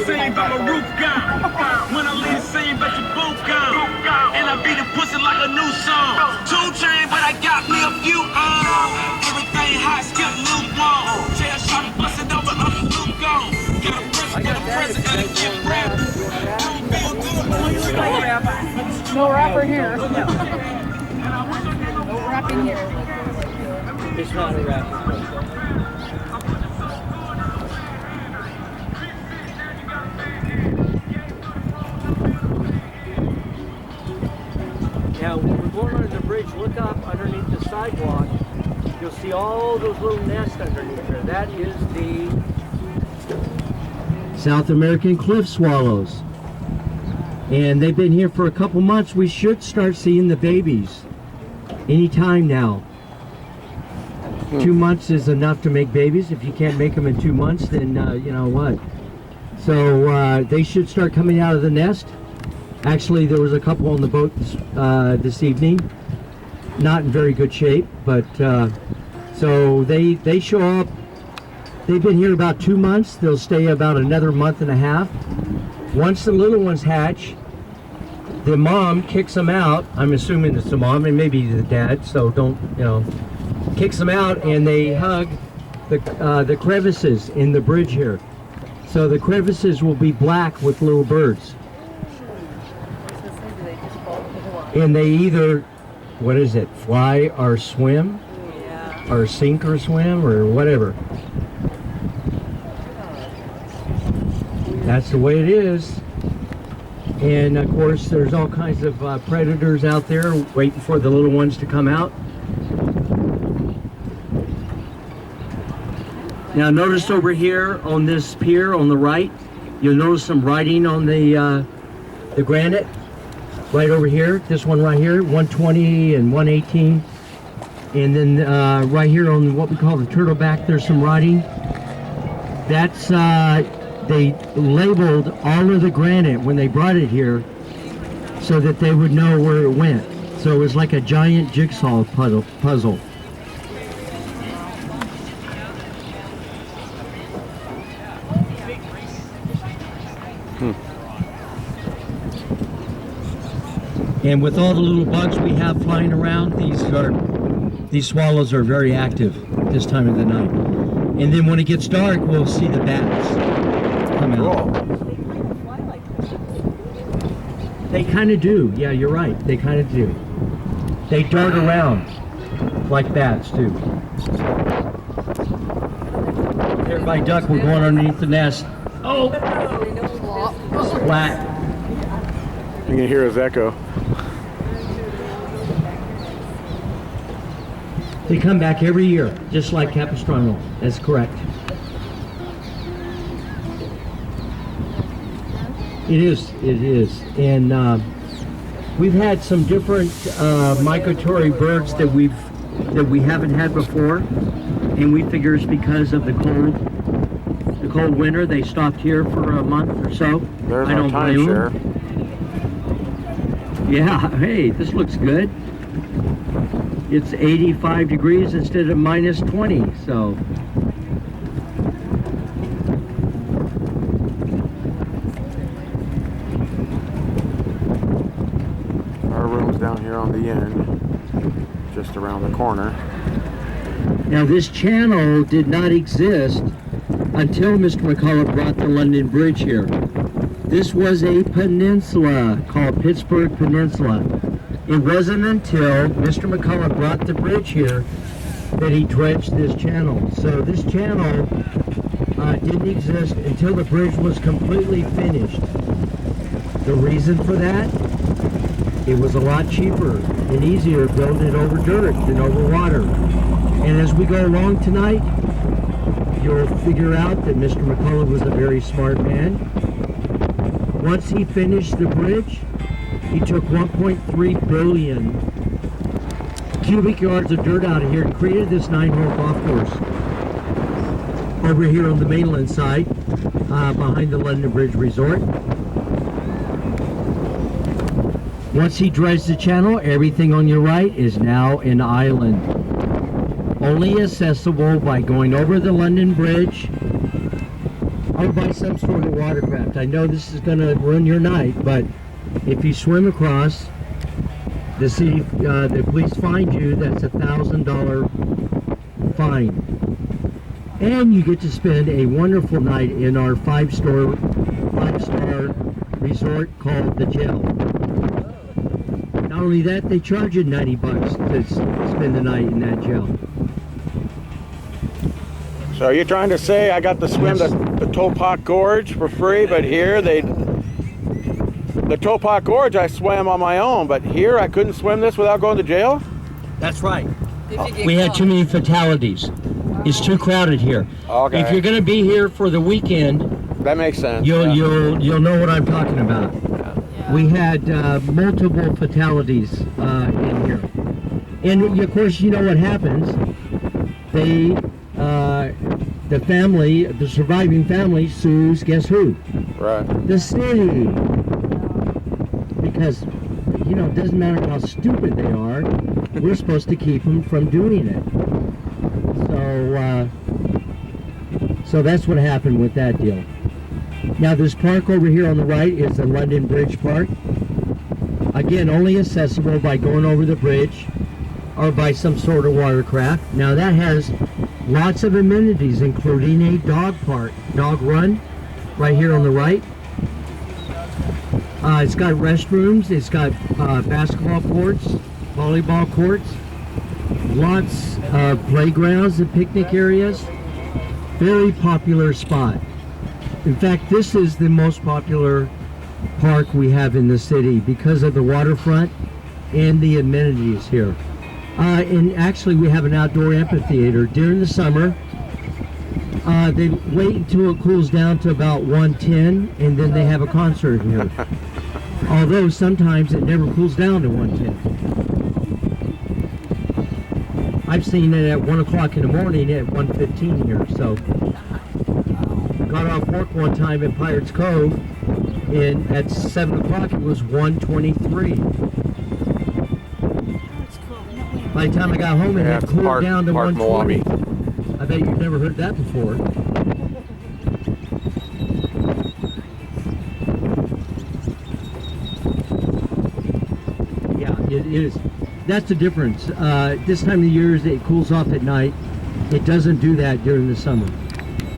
scene, but my roof gone. When I leave the scene, bet your boot gone. And I beat the pussy like a new song. 2 chain, but I got me a few on. Everything hot, skip lukewarm. Jail shot and bust it over, I'm Luke gone. Got a present, gotta get wrapped. No rapper here. No rapping here. It's not a rapper. Now, when we're going under the bridge, look up underneath the sidewalk. You'll see all those little nests underneath there. That is the South American cliff swallows. And they've been here for a couple months. We should start seeing the babies anytime now. 2 months is enough to make babies. If you can't make them in 2 months, then you know what. So they should start coming out of the nest. Actually, there was a couple on the boat this evening. Not in very good shape, but so they show up. They've been here about 2 months. They'll stay about another month and a half. Once the little ones hatch, the mom kicks them out. I'm assuming it's the mom and maybe the dad, so don't, you know, kicks them out, and they hug the crevices in the bridge here. So the crevices will be black with little birds. And they either, what is it, fly or swim? Yeah. Or sink or swim or whatever. That's the way it is. And of course there's all kinds of predators out there waiting for the little ones to come out. Now notice over here on this pier on the right, you'll notice some writing on the granite. Right over here, this one right here, 120 and 118. And then right here on what we call the turtleback, there's some writing. That's, they labeled all of the granite when they brought it here so that they would know where it went. So it was like a giant jigsaw puzzle. And with all the little bugs we have flying around, these swallows are very active this time of the night. And then when it gets dark, we'll see the bats come out. They kind of do. Yeah, you're right. They kind of do. They dart around like bats too. Everybody duck. We're going underneath the nest. Oh! Splat. You can hear his echo. They come back every year, just like Capistrano. That's correct. It is. And we've had some different migratory birds that we haven't had before, and we figure it's because of the cold winter. They stopped here for a month or so. There's our timeshare. Yeah, hey, this looks good. It's 85 degrees instead of minus 20, so. Our room's down here on the end, just around the corner. Now this channel did not exist until Mr. McCullough brought the London Bridge here. This was a peninsula called Pittsburgh Peninsula. It wasn't until Mr. McCullough brought the bridge here that he dredged this channel. So this channel didn't exist until the bridge was completely finished. The reason for that? It was a lot cheaper and easier building it over dirt than over water. And as we go along tonight, you'll figure out that Mr. McCullough was a very smart man. Once he finished the bridge, he took 1.3 billion cubic yards of dirt out of here and created this 9-hole golf course over here on the mainland side behind the London Bridge Resort. Once he dredged the channel, everything on your right is now an island. Only accessible by going over the London Bridge or by some sort of watercraft. I know this is going to ruin your night, but if you swim across, the police find you, that's $1,000 fine. And you get to spend a wonderful night in our five-star resort called the Jail. Not only that, they charge you $90 to spend the night in that jail. So are you trying to say I got to swim the Topak Gorge for free, but here the Topak Gorge I swam on my own, but here I couldn't swim this without going to jail? That's right. We had too many fatalities. It's too crowded here. Okay. If you're going to be here for the weekend, That makes sense. you'll know what I'm talking about. We had multiple fatalities in here, and of course you know what happens. The surviving family sues. Guess who? Right. The city. Because it doesn't matter how stupid they are, we're supposed to keep them from doing it. So that's what happened with that deal. Now this park over here on the right is the London Bridge Park. Again, only accessible by going over the bridge or by some sort of watercraft. Now that has lots of amenities, including a dog run right here on the right. It's got restrooms, it's got basketball courts, volleyball courts, lots of playgrounds and picnic areas. Very popular spot. In fact, this is the most popular park we have in the city because of the waterfront and the amenities here. And actually we have an outdoor amphitheater. During the summer, they wait until it cools down to about 110 and then they have a concert here. Although sometimes it never cools down to 110. I've seen it at 1 o'clock in the morning at 1:15 here. So got off work one time in Pirates Cove and at 7 o'clock it was 1:23. By the time I got home, it had cooled down to 120. I bet you've never heard that before. Yeah, it is. That's the difference. This time of the year, it cools off at night. It doesn't do that during the summer.